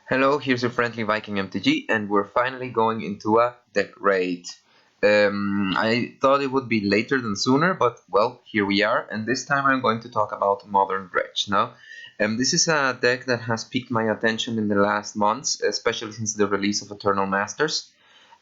Hello, here's your friendly Viking MTG, and we're finally going into a deck raid. I thought it would be later than sooner, but well, here we are, and this time I'm going to talk about Modern Dredge. Now, this is a deck that has piqued my attention in the last months, especially since the release of Eternal Masters.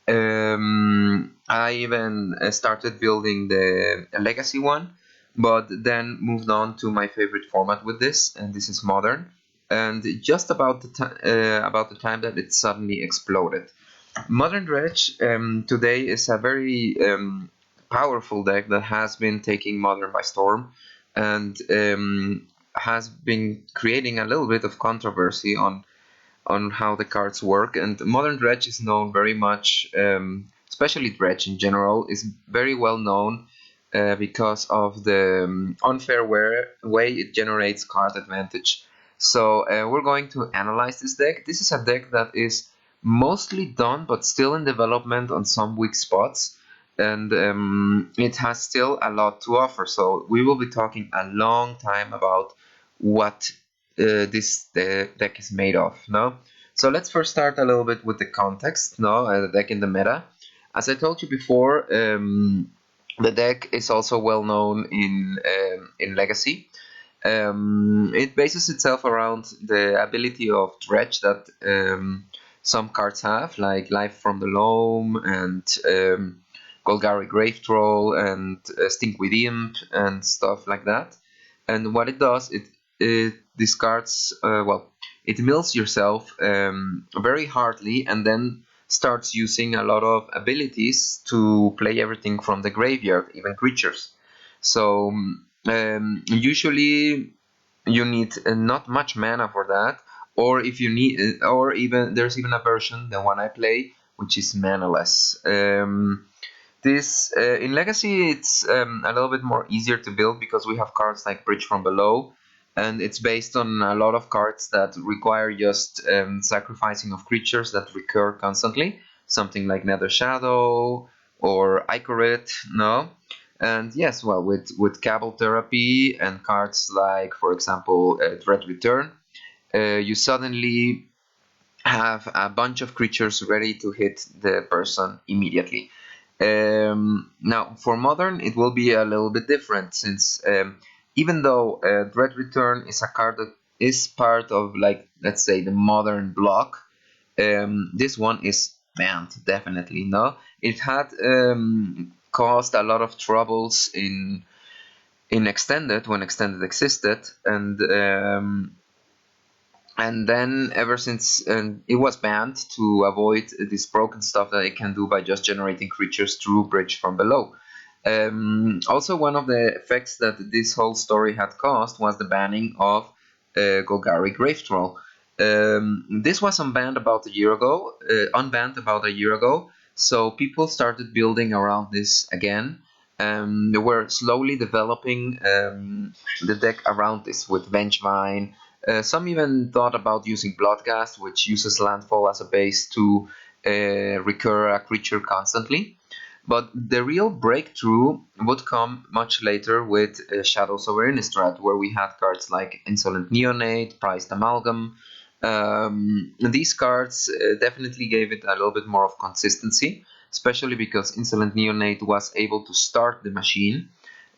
I even started building the Legacy one, but then moved on to my favorite format with this, and this is Modern. And just about the time that it suddenly exploded. Modern Dredge today is a very powerful deck that has been taking Modern by storm, and has been creating a little bit of controversy on how the cards work. And Modern Dredge is known very much, especially Dredge in general, is very well known because of the unfair way it generates card advantage. So we're going to analyze this deck. This is a deck that is mostly done, but still in development on some weak spots. And it has still a lot to offer. So we will be talking a long time about what this deck is made of. No, so let's first start a little bit with the context. No, the deck in the meta. As I told you before, the deck is also well known in Legacy. It bases itself around the ability of Dredge that some cards have, like Life from the Loam and Golgari Grave Troll and Stinkweed Imp and stuff like that. And what it does, it discards, it mills yourself very hardly and then starts using a lot of abilities to play everything from the graveyard, even creatures. So usually you need not much mana for that, or if you need, or even there's even a version, the one I play, which is manaless. This in Legacy, it's a little bit more easier to build because we have cards like Bridge from Below, and it's based on a lot of cards that require just sacrificing of creatures that recur constantly, something like Nether Shadow or Ichorid, no? And yes, well, with Cabal Therapy and cards like, for example, Dread Return, you suddenly have a bunch of creatures ready to hit the person immediately. Now, for Modern, it will be a little bit different since even though Dread Return is a card that is part of, like, let's say, the Modern block, this one is banned, definitely. No, it had caused a lot of troubles in Extended when Extended existed, and then ever since it was banned to avoid this broken stuff that it can do by just generating creatures through Bridge from Below. Also, one of the effects that this whole story had caused was the banning of Golgari Grave Troll. This was unbanned about a year ago, so people started building around this again. They were slowly developing the deck around this with Vengevine. Some even thought about using Bloodghast, which uses landfall as a base to recur a creature constantly. But the real breakthrough would come much later with Shadows over Innistrad, where we had cards like Insolent Neonate, Prized Amalgam. These cards definitely gave it a little bit more of consistency, especially because Insolent Neonate was able to start the machine,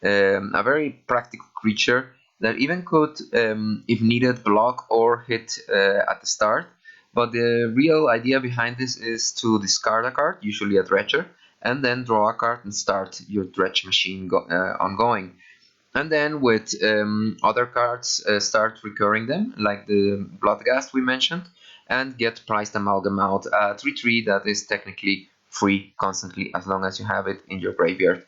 a very practical creature that even could, if needed, block or hit at the start. But the real idea behind this is to discard a card, usually a Dredger, and then draw a card and start your Dredge machine ongoing. And then with other cards, start recurring them, like the Bloodghast we mentioned, and get Prized Amalgam out, a 3/3 that is technically free constantly as long as you have it in your graveyard.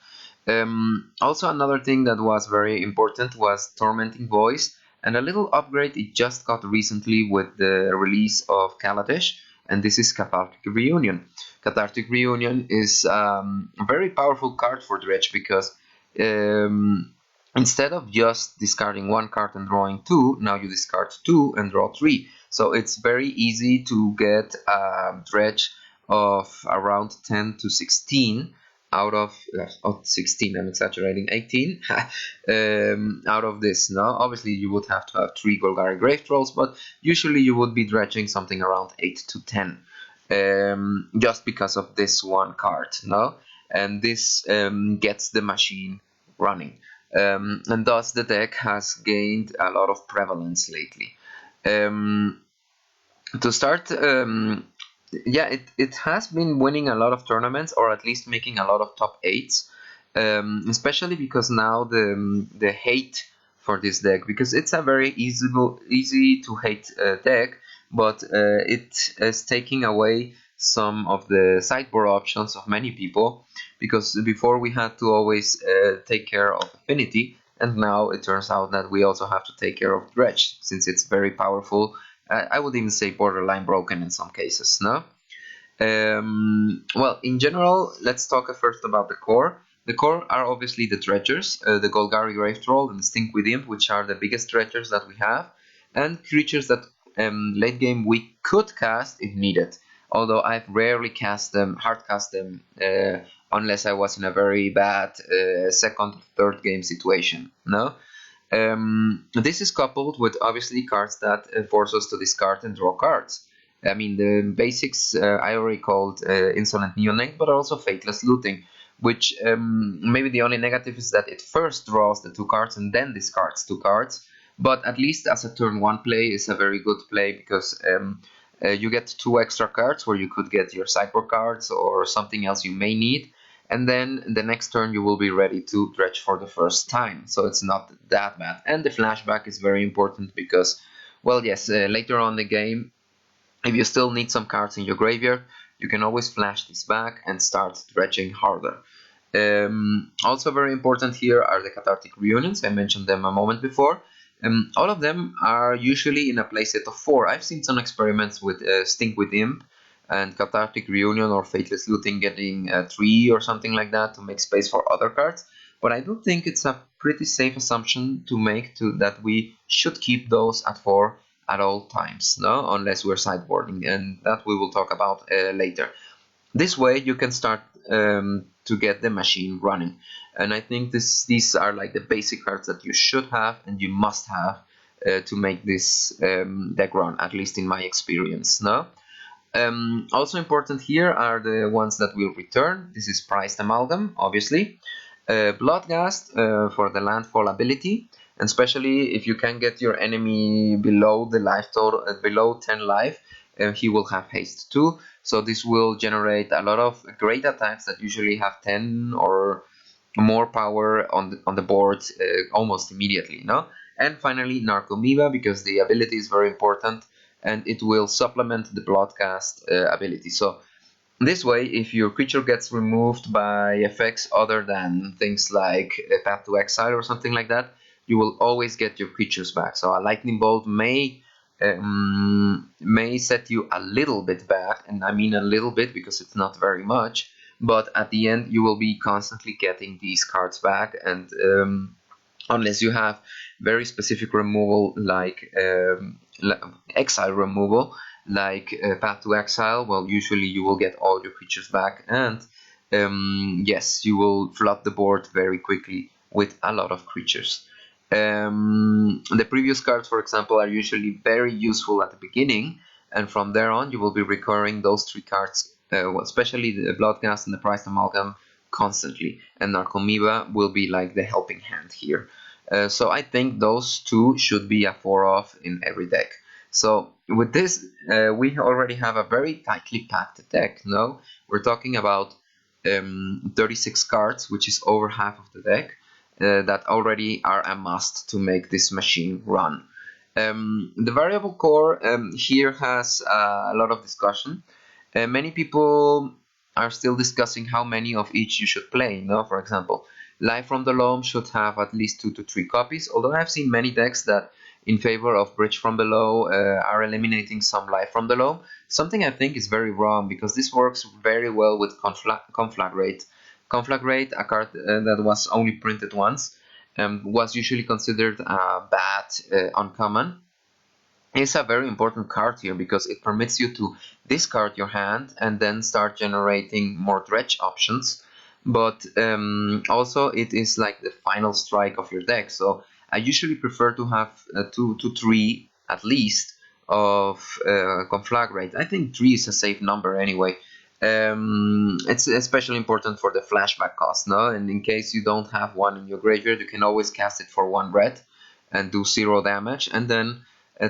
Also, another thing that was very important was Tormenting Voice, and a little upgrade it just got recently with the release of Kaladesh, and this is Cathartic Reunion. Cathartic Reunion is a very powerful card for Dredge because instead of just discarding one card and drawing two, now you discard two and draw three. So it's very easy to get a Dredge of around 10 to 16 out of 16, I'm exaggerating, 18 out of this. No, obviously you would have to have 3 Golgari Grave Trolls, but usually you would be dredging something around 8 to 10, just because of this one card. No, and this gets the machine running, and thus the deck has gained a lot of prevalence lately. To start, yeah, it has been winning a lot of tournaments, or at least making a lot of top eights, especially because now the hate for this deck, because it's a very easy to hate deck, but it is taking away some of the sideboard options of many people, because before we had to always take care of Affinity, and now it turns out that we also have to take care of Dredge, since it's very powerful. I would even say borderline broken in some cases, no? Well, in general, let's talk first about the core. The core are obviously the dredgers, the Golgari Grave Troll and the Stinkweed Imp, which are the biggest dredgers that we have, and creatures that late game we could cast if needed. Although I've rarely hard cast them, unless I was in a very bad second, third game situation. No, this is coupled with obviously cards that force us to discard and draw cards. I mean, the basics I already called Insolent Neonate, but also Fateless Looting, which maybe the only negative is that it first draws the 2 cards and then discards 2 cards. But at least as a turn 1 play is a very good play, because you get 2 extra cards where you could get your sideboard cards or something else you may need. And then the next turn you will be ready to dredge for the first time. So it's not that bad. And the flashback is very important because, well, yes, later on in the game, if you still need some cards in your graveyard, you can always flash this back and start dredging harder. Also very important here are the Cathartic Reunions. I mentioned them a moment before. All of them are usually in a playset of 4. I've seen some experiments with Stinkweed Imp and Cathartic Reunion or Fateless Looting getting 3 or something like that to make space for other cards. But I do think it's a pretty safe assumption to make that we should keep those at 4 at all times, no, unless we're sideboarding, and that we will talk about later. This way you can start to get the machine running, and I think these are like the basic cards that you should have and you must have to make this deck run, at least in my experience. No. Also important here are the ones that will return. This is Prized Amalgam, obviously. Bloodghast for the landfall ability, and especially if you can get your enemy below the life total, below 10 life, he will have haste too. So this will generate a lot of great attacks that usually have 10 or more power on the board almost immediately. No, and finally Narcomoeba, because the ability is very important and it will supplement the Bloodghast ability. So this way, if your creature gets removed by effects other than things like Path to Exile or something like that, you will always get your creatures back. So a Lightning Bolt may set you a little bit back, and I mean a little bit because it's not very much, but at the end you will be constantly getting these cards back, and unless you have very specific removal like exile removal, like Path to Exile, well, usually you will get all your creatures back, and yes, you will flood the board very quickly with a lot of creatures. The previous cards, for example, are usually very useful at the beginning, and from there on you will be recurring those 3 cards, especially the Bloodghast and the Prized Amalgam, constantly, and Narcomoeba will be like the helping hand here. So I think those 2 should be a 4-off in every deck. So with this, we already have a very tightly packed deck. No, we're talking about 36 cards, which is over half of the deck, that already are a must to make this machine run. The variable core here has a lot of discussion. Many people are still discussing how many of each you should play. No, for example, Life from the Loam should have at least 2 to 3 copies, although I've seen many decks that in favor of Bridge from Below are eliminating some Life from the Loam, something I think is very wrong, because this works very well with Conflagrate. Conflagrate, a card that was only printed once, was usually considered a bad uncommon. It's a very important card here because it permits you to discard your hand and then start generating more dredge options. but also it is like the final strike of your deck. So I usually prefer to have 2 to 3 at least of conflagrate. I think 3 is a safe number anyway. It's especially important for the flashback cost, no? And in case you don't have one in your graveyard, you can always cast it for 1 red and do 0 damage, and then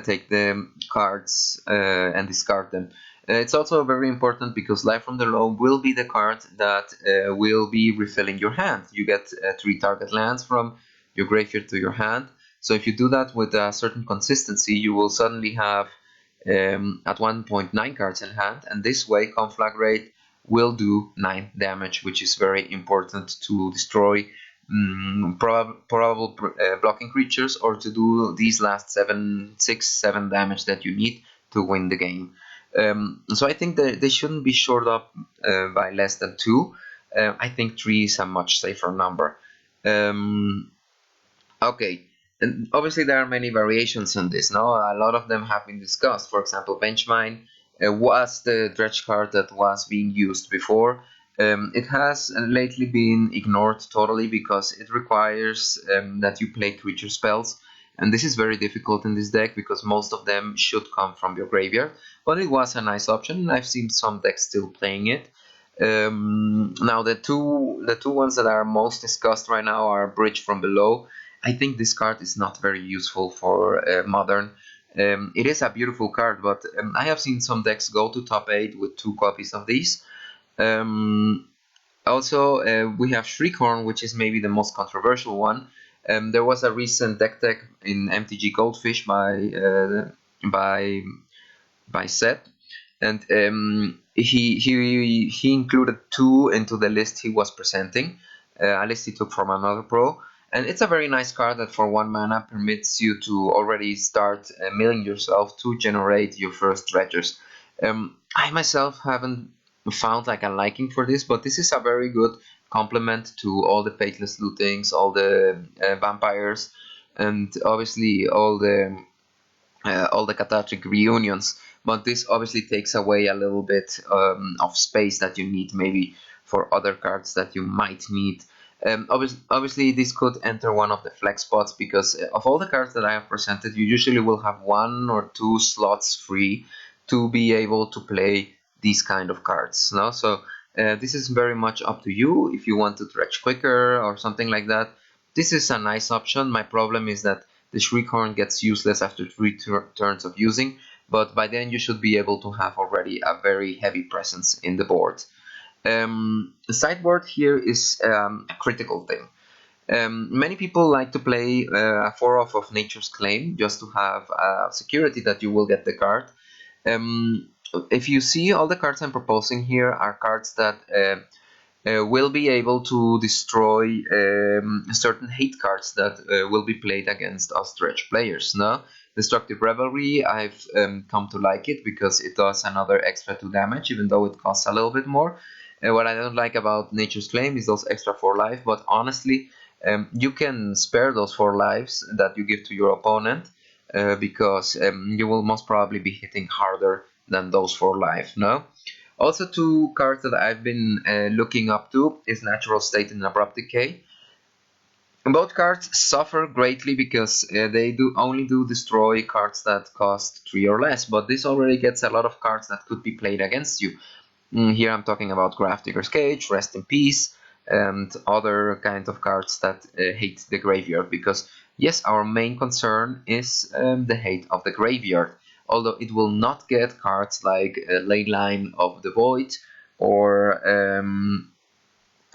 take the cards and discard them. It's also very important because Life from the Low will be the card that will be refilling your hand. You get 3 target lands from your graveyard to your hand. So if you do that with a certain consistency, you will suddenly have at one point 9 cards in hand, and this way Conflagrate will do 9 damage, which is very important to destroy probable blocking creatures, or to do these last 6-7 damage that you need to win the game. So I think that they shouldn't be short up by less than 2. I think 3 is a much safer number. Okay, and obviously there are many variations on this. No, a lot of them have been discussed. For example, Benchmine was the dredge card that was being used before. It has lately been ignored totally because it requires that you play creature spells, and this is very difficult in this deck because most of them should come from your graveyard. But it was a nice option, and I've seen some decks still playing it. Now the two ones that are most discussed right now are Bridge from Below. I think this card is not very useful for Modern. It is a beautiful card, but I have seen some decks go to top 8 with 2 copies of these. Also, we have Shriekhorn, which is maybe the most controversial one. There was a recent deck tech in MTG Goldfish by Seth, and he included 2 into the list he was presenting, a list he took from another pro. And it's a very nice card that for 1 mana permits you to already start milling yourself to generate your first dredgers. I myself haven't found like a liking for this, but this is a very good complement to all the Fateless Lootings, all the vampires, and obviously all the cathartic reunions. But this obviously takes away a little bit of space that you need maybe for other cards that you might need. Obviously, this could enter one of the flex spots because of all the cards that I have presented, you usually will have 1 or 2 slots free to be able to play these kind of cards. No? So this is very much up to you if you want to dredge quicker or something like that. This is a nice option. My problem is that the Shriekhorn gets useless after 3 turns of using, but by then you should be able to have already a very heavy presence in the board. The sideboard here is a critical thing. Many people like to play a 4-off of Nature's Claim just to have security that you will get the card. If you see, all the cards I'm proposing here are cards that will be able to destroy certain hate cards that will be played against us dredge players. No? Destructive Revelry, I've come to like it because it does another extra 2 damage, even though it costs a little bit more. What I don't like about Nature's Claim is those extra 4 life, but honestly, you can spare those 4 lives that you give to your opponent because you will most probably be hitting harder than those 4 life. No? Also, 2 cards that I've been looking up to is Natural State and Abrupt Decay. Both cards suffer greatly because they only destroy cards that cost 3 or less, but this already gets a lot of cards that could be played against you. Here I'm talking about Grafdigger's Cage, Rest in Peace, and other kind of cards that hate the graveyard, because yes, our main concern is the hate of the graveyard, although it will not get cards like Leyline of the Void or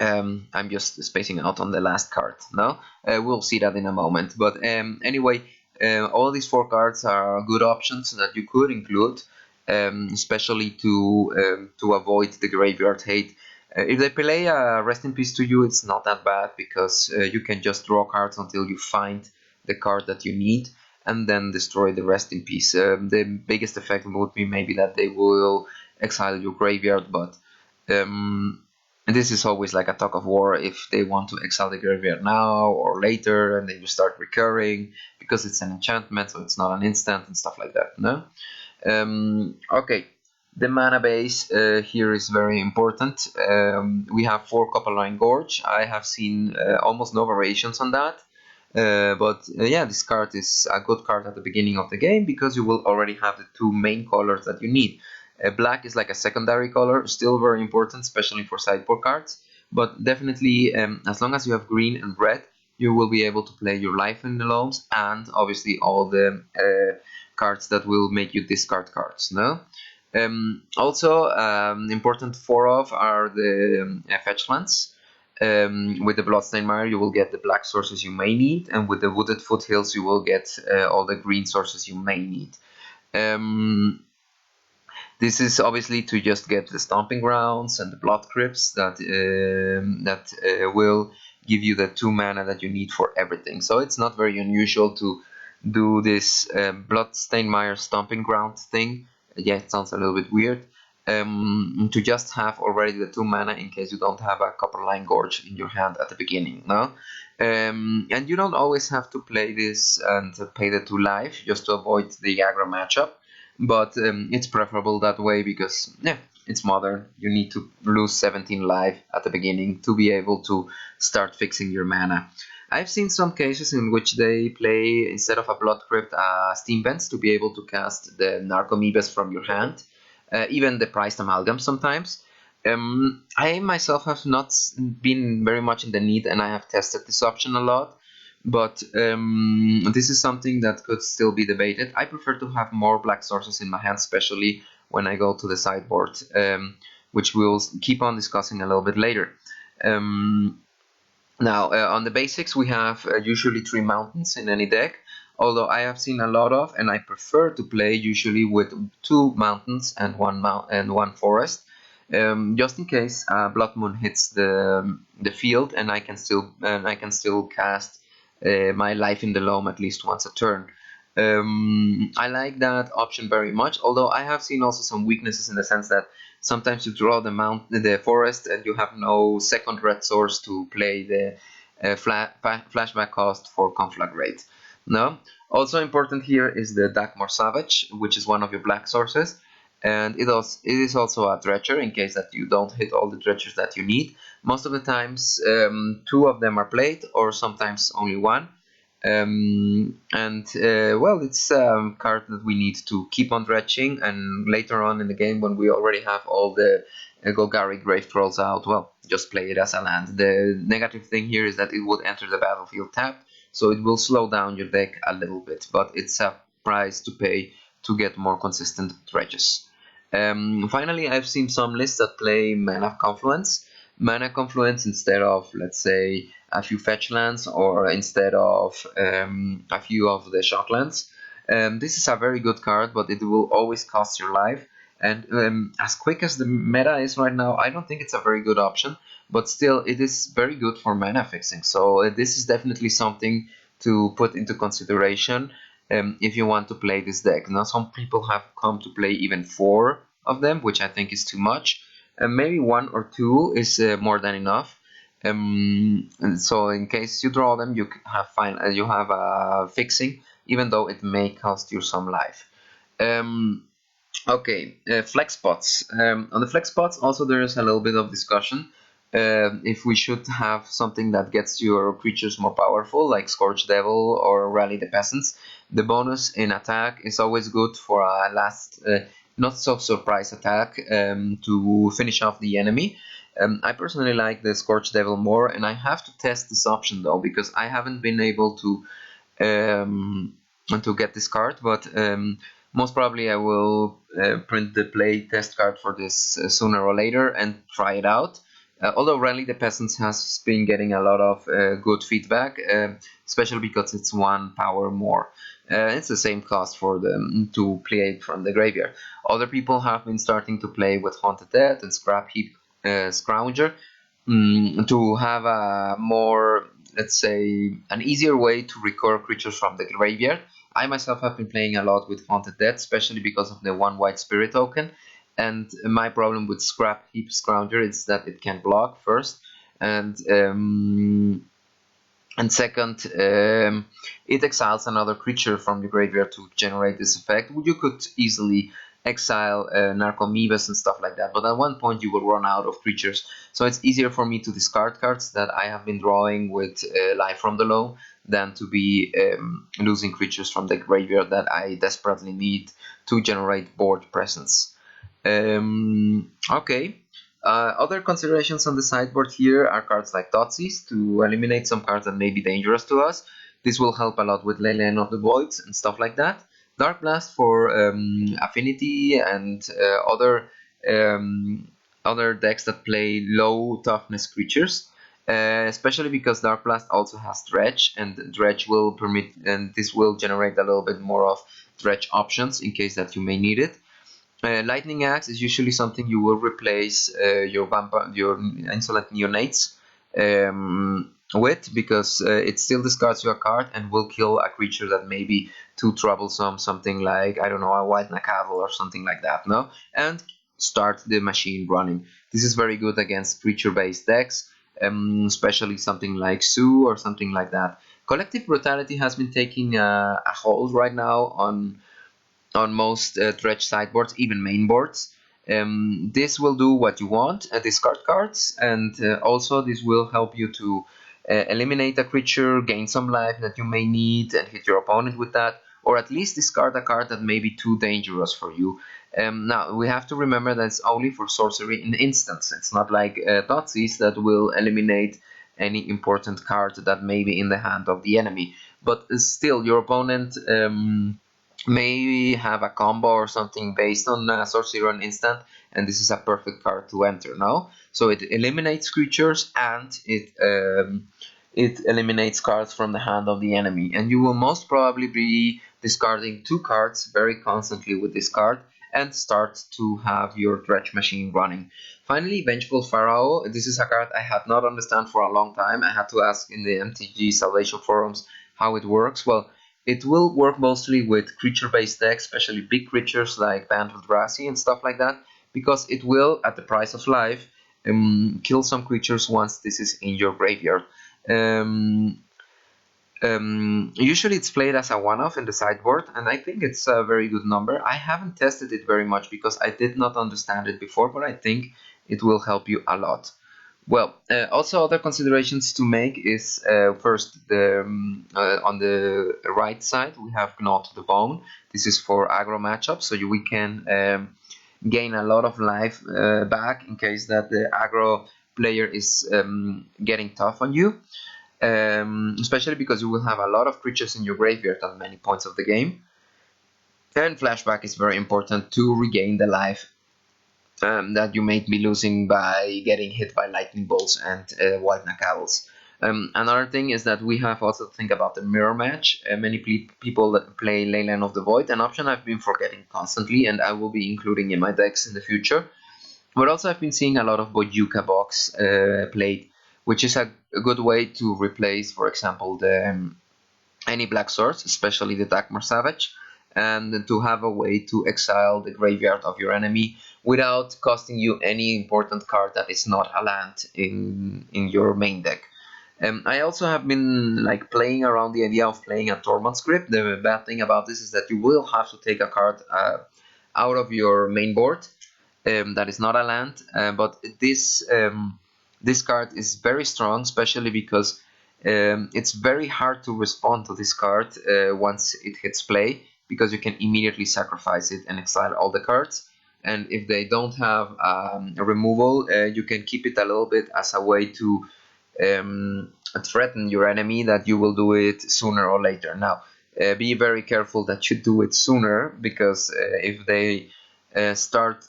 I'm just spacing out on the last card. No, we'll see that in a moment. But anyway, all these 4 cards are good options that you could include, especially to avoid the graveyard hate. If they play a Rest in Peace to you, it's not that bad because you can just draw cards until you find the card that you need and then destroy the Rest in Peace. The biggest effect would be maybe that they will exile your graveyard, but this is always like a tug of war if they want to exile the graveyard now or later, and then you start recurring because it's an enchantment, so it's not an instant and stuff like that. No. Okay. The mana base here is very important. We have 4 Copper Line Gorge. I have seen almost no variations on that. But yeah, this card is a good card at the beginning of the game because you will already have the 2 main colors that you need. Black is like a secondary color, still very important, especially for sideboard cards. But definitely, as long as you have green and red, you will be able to play your Life in the Loams and obviously all the cards that will make you discard cards. No. Also, important 4 of are the fetch lands. With the Bloodstained Mire, you will get the black sources you may need, and with the Wooded Foothills, you will get all the green sources you may need. This is obviously to just get the Stomping Grounds and the Blood Crypts that will give you the 2 mana that you need for everything. So it's not very unusual to do this Bloodstained Mire Stomping Ground thing. Yeah, it sounds a little bit weird. To just have already the 2 mana in case you don't have a Copper Line Gorge in your hand at the beginning, no? And you don't always have to play this and pay the 2 life just to avoid the aggro matchup, but it's preferable that way because, yeah, it's modern. You need to lose 17 life at the beginning to be able to start fixing your mana. I've seen some cases in which they play, instead of a Blood Crypt, Steam Vents to be able to cast the Narcomoebas from your hand. Even the Prized Amalgam sometimes. I myself have not been very much in the need, and I have tested this option a lot, but this is something that could still be debated. I prefer to have more black sources in my hand, especially when I go to the sideboard, which we'll keep on discussing a little bit later. Now, on the basics, we have usually 3 mountains in any deck, although I have seen a lot of, and I prefer to play usually with 2 mountains and one forest, just in case Blood Moon hits the field, and I can still cast my Life in the Loam at least once a turn. I like that option very much, although I have seen also some weaknesses in the sense that sometimes you draw the forest and you have no second red source to play the flashback cost for Conflagrate. No. Also important here is the Dagmar Savage, which is one of your black sources, and it is also a dredger in case that you don't hit all the dredgers that you need. Most of the times, 2 of them are played, or sometimes only 1. Well, it's a card that we need to keep on dredging, and later on in the game when we already have all the Golgari Grave Trolls out, well, just play it as a land. The negative thing here is that it would enter the battlefield tapped, so it will slow down your deck a little bit, but it's a price to pay to get more consistent dredges. Finally, I've seen some lists that play Mana Confluence. Mana Confluence instead of, let's say, a few fetch lands, or instead of a few of the shock lands. This is a very good card, but it will always cost your life. And as quick as the meta is right now, I don't think it's a very good option, but still it is very good for mana fixing. So this is definitely something to put into consideration if you want to play this deck. Now, some people have come to play even 4 of them, which I think is too much. Maybe 1 or 2 is more than enough. And so in case you draw them, you have a fixing, even though it may cost you some life. Okay, flex spots. On the flex spots, also there is a little bit of discussion. If we should have something that gets your creatures more powerful, like Scorch Devil or Rally the Peasants. The bonus in attack is always good for a last, not so surprise attack to finish off the enemy. I personally like the Scorch Devil more, and I have to test this option though, because I haven't been able to get this card, but most probably I will print the play test card for this sooner or later and try it out. Although Rally the Peasants has been getting a lot of good feedback, especially because it's 1 power more. It's the same cost for them to play it from the graveyard. Other people have been starting to play with Haunted Death and Scrap Heap Scrounger to have a more, let's say, an easier way to recur creatures from the graveyard. I myself have been playing a lot with Haunted Death, especially because of the 1 white spirit token. And my problem with Scrap Heap Scrounger is that it can block first, and second, it exiles another creature from the graveyard to generate this effect. You could easily exile narcomoebas and stuff like that. But at one point you will run out of creatures, so it's easier for me to discard cards that I have been drawing with Life from the Low than to be losing creatures from the graveyard that I desperately need to generate board presence. Okay. Other considerations on the sideboard here are cards like Thoughtseize to eliminate some cards that may be dangerous to us. This will help a lot with Leyline of the Voids and stuff like that. Dark Blast for affinity and other decks that play low toughness creatures. Especially because Dark Blast also has Dredge, and Dredge will permit, and this will generate a little bit more of Dredge options in case that you may need it. Lightning Axe is usually something you will replace your Insolent Neonates with, because it still discards your card and will kill a creature that may be too troublesome, something like, I don't know, a White Nakavel or something like that, no? And start the machine running. This is very good against creature-based decks, especially something like Sue or something like that. Collective Brutality has been taking a hold right now on most Dredge sideboards, even main boards. This will do what you want, discard cards, and also this will help you to eliminate a creature, gain some life that you may need, and hit your opponent with that, or at least discard a card that may be too dangerous for you. Now, we have to remember that it's only for sorcery in instants. It's not like Thoughtseize that will eliminate any important card that may be in the hand of the enemy. But still, your opponent may have a combo or something based on sorcery on instant, and this is a perfect card to enter now. So it eliminates creatures and it eliminates cards from the hand of the enemy, and you will most probably be discarding 2 cards very constantly with this card and start to have your Dredge machine running. Finally, Vengeful Pharaoh. This is a card I had not understand for a long time. I had to ask in the MTG Salvation forums how it works. Well, it will work mostly with creature-based decks, especially big creatures like Band of Eldrazi and stuff like that, because it will, at the price of life, kill some creatures once this is in your graveyard. Usually it's played as a one-off in the sideboard, and I think it's a very good number. I haven't tested it very much because I did not understand it before, but I think it will help you a lot. Well, also other considerations to make is first on the right side we have Gnot the Bone. This is for aggro matchups, so we can gain a lot of life back in case that the aggro player is getting tough on you. Especially because you will have a lot of creatures in your graveyard at many points of the game. And Flashback is very important to regain the life that you may be losing by getting hit by lightning bolts and White Nakavels. Another thing is that we have also to think about the mirror match. Many people that play Leyline of the Void, an option I've been forgetting constantly, and I will be including in my decks in the future. But also I've been seeing a lot of Bojuka box played, which is a good way to replace, for example, any black swords, especially the Dagmar Savage, and to have a way to exile the graveyard of your enemy without costing you any important card that is not a land in your main deck. I also have been playing around the idea of playing a Tormund script. The bad thing about this is that you will have to take a card out of your main board that is not a land, but this card is very strong, especially because it's very hard to respond to this card once it hits play, because you can immediately sacrifice it and exile all the cards. And if they don't have a removal, you can keep it a little bit as a way to threaten your enemy that you will do it sooner or later. Now, be very careful that you do it sooner, because if they start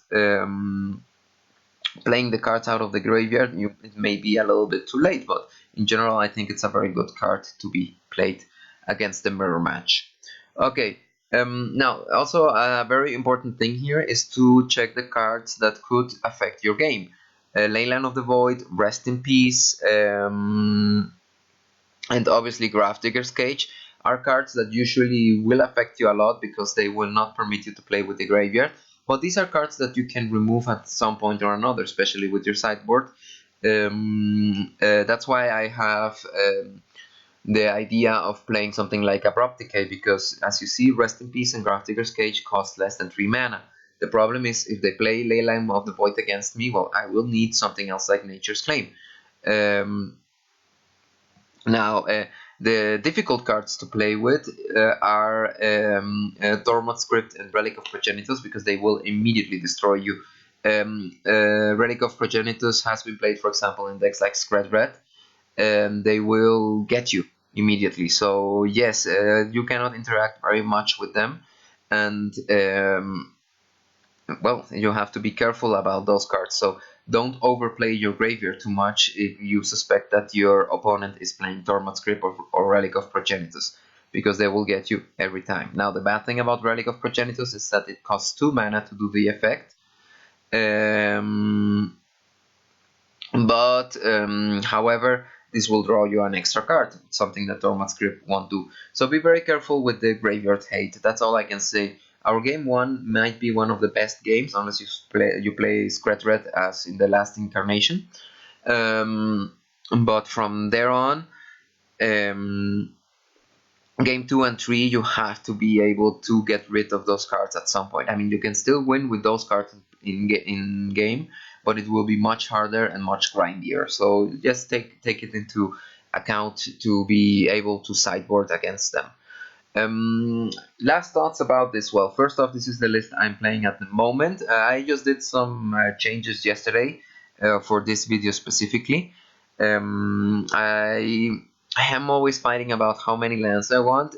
playing the cards out of the graveyard, it may be a little bit too late, but in general I think it's a very good card to be played against the mirror match. Okay, now also a very important thing here is to check the cards that could affect your game. Leyline of the Void, Rest in Peace, and obviously Grafdigger's Cage are cards that usually will affect you a lot because they will not permit you to play with the graveyard. But these are cards that you can remove at some point or another, especially with your sideboard. That's why I have the idea of playing something like Abrupt Decay, because as you see, Rest in Peace and Grafdigger's Cage cost less than 3 mana. The problem is if they play Leyline of the Void against me, well, I will need something else like Nature's Claim. Now, the difficult cards to play with are Dormant Script and Relic of Progenitus, because they will immediately destroy you. Relic of Progenitus has been played, for example, in decks like Scred, and they will get you immediately. So yes, you cannot interact very much with them, and well, you have to be careful about those cards. So don't overplay your graveyard too much if you suspect that your opponent is playing Dormant Script or Relic of Progenitus, because they will get you every time. Now, the bad thing about Relic of Progenitus is that it costs 2 mana to do the effect. However, this will draw you an extra card, something that Dormant Script won't do. So be very careful with the graveyard hate. That's all I can say. Our game 1 might be one of the best games, unless you play Scred as in the last incarnation. But from there on, game 2 and 3, you have to be able to get rid of those cards at some point. I mean, you can still win with those cards in game, but it will be much harder and much grindier. So just take it into account to be able to sideboard against them. Last thoughts about this. Well, first off, this is the list I'm playing at the moment. I just did some changes yesterday for this video specifically. I am always fighting about how many lands I want.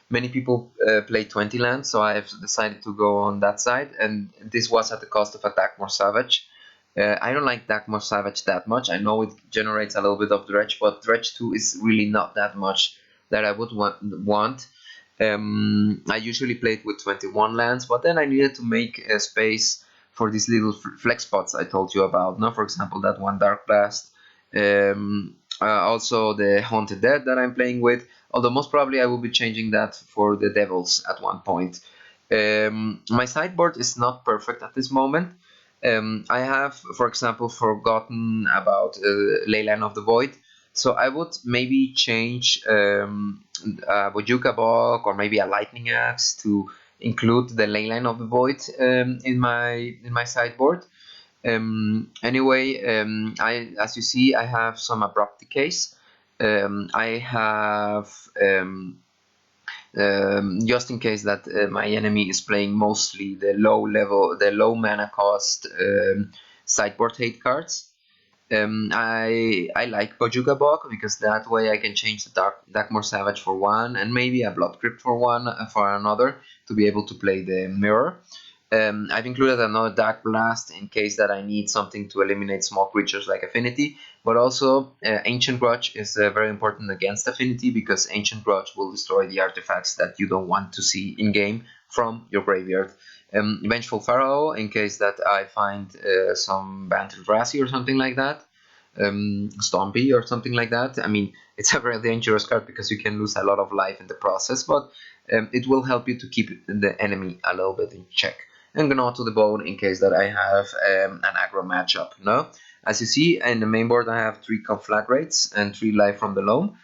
Many people play 20 lands, so I have decided to go on that side, and this was at the cost of a Dakmor Savage. I don't like Dakmor Savage that much. I know it generates a little bit of Dredge, but Dredge 2 is really not that much that I would want. I usually played with 21 lands, but then I needed to make a space for these little flex spots I told you about. No, for example, that one Dark Blast. Also the Haunted Dead that I'm playing with, although most probably I will be changing that for the Devils at one point. My sideboard is not perfect at this moment. I have, for example, forgotten about Leyline of the Void, so I would maybe change a Bojuka Bog or maybe a Lightning Axe to include the Leyline of the Void in my sideboard. Anyway, as you see, I have some Abrupt Decays. I have just in case that my enemy is playing mostly the low mana cost sideboard hate cards. I like Bojuka Bog because that way I can change the Dakmor Savage for one and maybe a Blood Crypt for one for another to be able to play the mirror. I've included another Dark Blast in case that I need something to eliminate small creatures like Affinity, but also Ancient Grudge is very important against Affinity because Ancient Grudge will destroy the artifacts that you don't want to see in game from your graveyard. Vengeful Pharaoh in case that I find some Bant Eldrazi or something like that. Stompy or something like that. I mean, it's a very dangerous card because you can lose a lot of life in the process, but it will help you to keep the enemy a little bit in check. And Gnaw to the Bone in case that I have an aggro matchup. No, as you see in the main board, I have 3 Conflagrates and 3 Life from the Loam.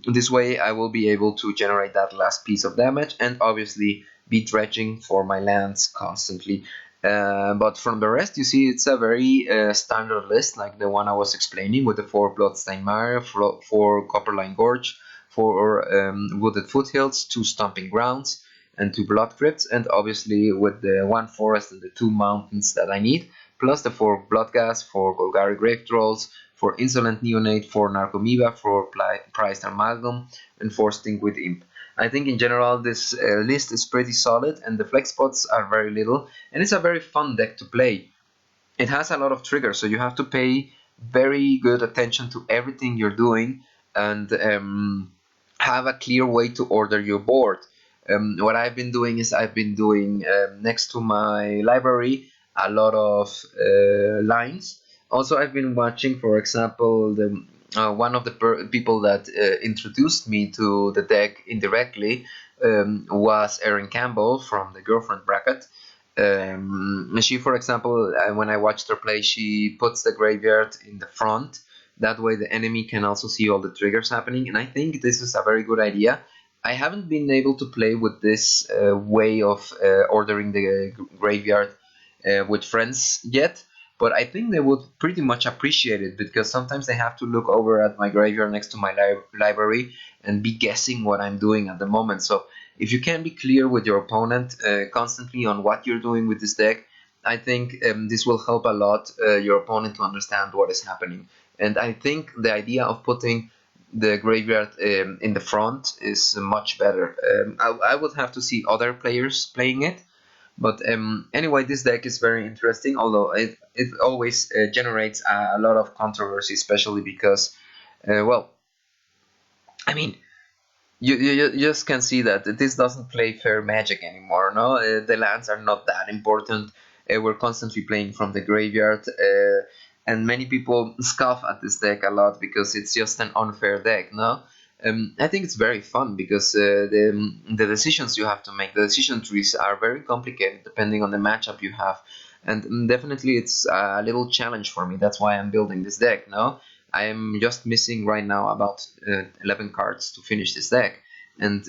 This way, I will be able to generate that last piece of damage and obviously be dredging for my lands constantly. But from the rest, you see, it's a very standard list, like the one I was explaining with the 4 Bloodstained Mire, 4 Copperline Gorge, 4 Wooded Foothills, 2 Stomping Grounds, and 2 Blood Crypts, and obviously with the 1 Forest and the 2 Mountains that I need, plus the 4 Bloodghast, 4 Golgari Grave Trolls, 4 Insolent Neonate, 4 Narcomoeba, 4 Prized Amalgam, and 4 Stinkweed Imp. I think in general this list is pretty solid and the flex spots are very little, and it's a very fun deck to play. It has a lot of triggers, so you have to pay very good attention to everything you're doing and have a clear way to order your board. What I've been doing is I've been doing next to my library a lot of lines. Also, I've been watching, for example, one of the people that introduced me to the deck indirectly was Erin Campbell from the Girlfriend Bracket. She, for example, when I watched her play, she puts the graveyard in the front. That way the enemy can also see all the triggers happening, and I think this is a very good idea. I haven't been able to play with this way of ordering the graveyard with friends yet, but I think they would pretty much appreciate it because sometimes they have to look over at my graveyard next to my library and be guessing what I'm doing at the moment. So if you can be clear with your opponent constantly on what you're doing with this deck, I think this will help a lot your opponent to understand what is happening. And I think the idea of putting the graveyard in the front is much better. I would have to see other players playing it, but anyway, this deck is very interesting, although it always generates a lot of controversy, especially because, well, I mean, you just can see that this doesn't play fair magic anymore. No, the lands are not that important. We're constantly playing from the graveyard, and many people scoff at this deck a lot because it's just an unfair deck. No, I think it's very fun because the decisions you have to make, the decision trees are very complicated depending on the matchup you have, and definitely it's a little challenge for me. That's why I'm building this deck. No. I am just missing right now about 11 cards to finish this deck, and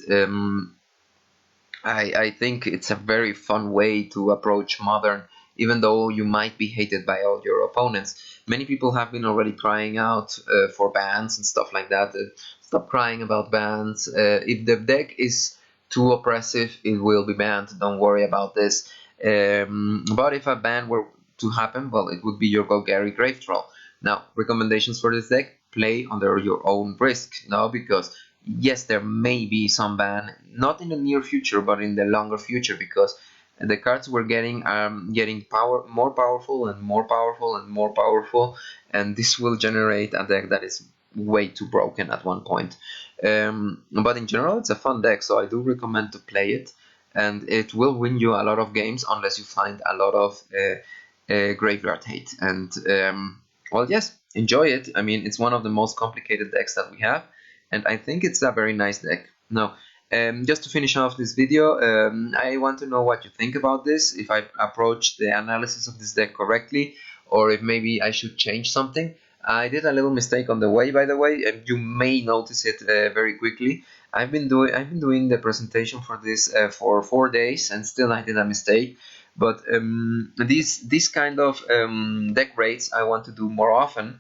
I think it's a very fun way to approach Modern, even though you might be hated by all your opponents. Many people have been already crying out for bans and stuff like that. Stop crying about bans. If the deck is too oppressive, it will be banned. Don't worry about this. But if a ban were to happen, well, it would be your Golgari Grave Troll. Now, recommendations for this deck: play under your own risk, no? Because yes, there may be some ban, not in the near future, but in the longer future, because the cards we're getting are getting more powerful and more powerful and more powerful, and this will generate a deck that is way too broken at one point. But in general, it's a fun deck, so I do recommend to play it, and it will win you a lot of games unless you find a lot of graveyard hate. And well, yes, enjoy it. I mean, it's one of the most complicated decks that we have, and I think it's a very nice deck. Now, just to finish off this video, I want to know what you think about this, if I approached the analysis of this deck correctly, or if maybe I should change something. I did a little mistake on the way, by the way, and you may notice it very quickly. I've been doing the presentation for this for 4 days, and still I did a mistake. But these kind of deck rates I want to do more often,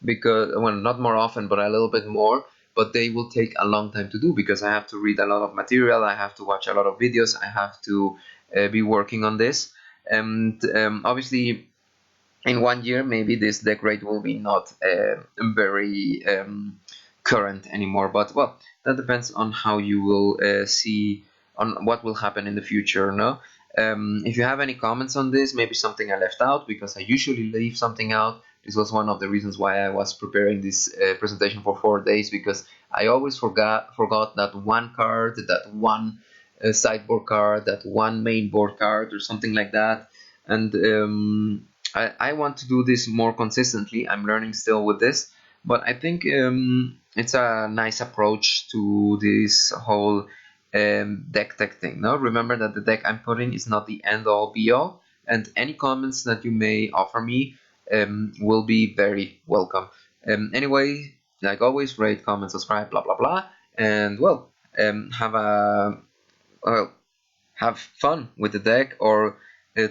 because, well, not more often, but a little bit more. But they will take a long time to do because I have to read a lot of material, I have to watch a lot of videos, I have to be working on this, and obviously in 1 year maybe this deck rate will be not very current anymore. But well, that depends on how you will see on what will happen in the future. No, if you have any comments on this, maybe something I left out, because I usually leave something out. This was one of the reasons why I was preparing this presentation for 4 days, because I always forgot that one card, that one sideboard card, that one main board card, or something like that. And I want to do this more consistently. I'm learning still with this, but I think it's a nice approach to this whole deck tech thing. No, remember that the deck I'm putting is not the end all be all, and any comments that you may offer me will be very welcome. Anyway, like always, rate, comment, subscribe, blah blah blah, and well, have a well, have fun with the deck, or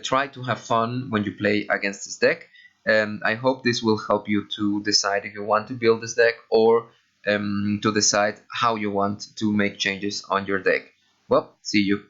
try to have fun when you play against this deck. I hope this will help you to decide if you want to build this deck, or to decide how you want to make changes on your deck. Well, see you.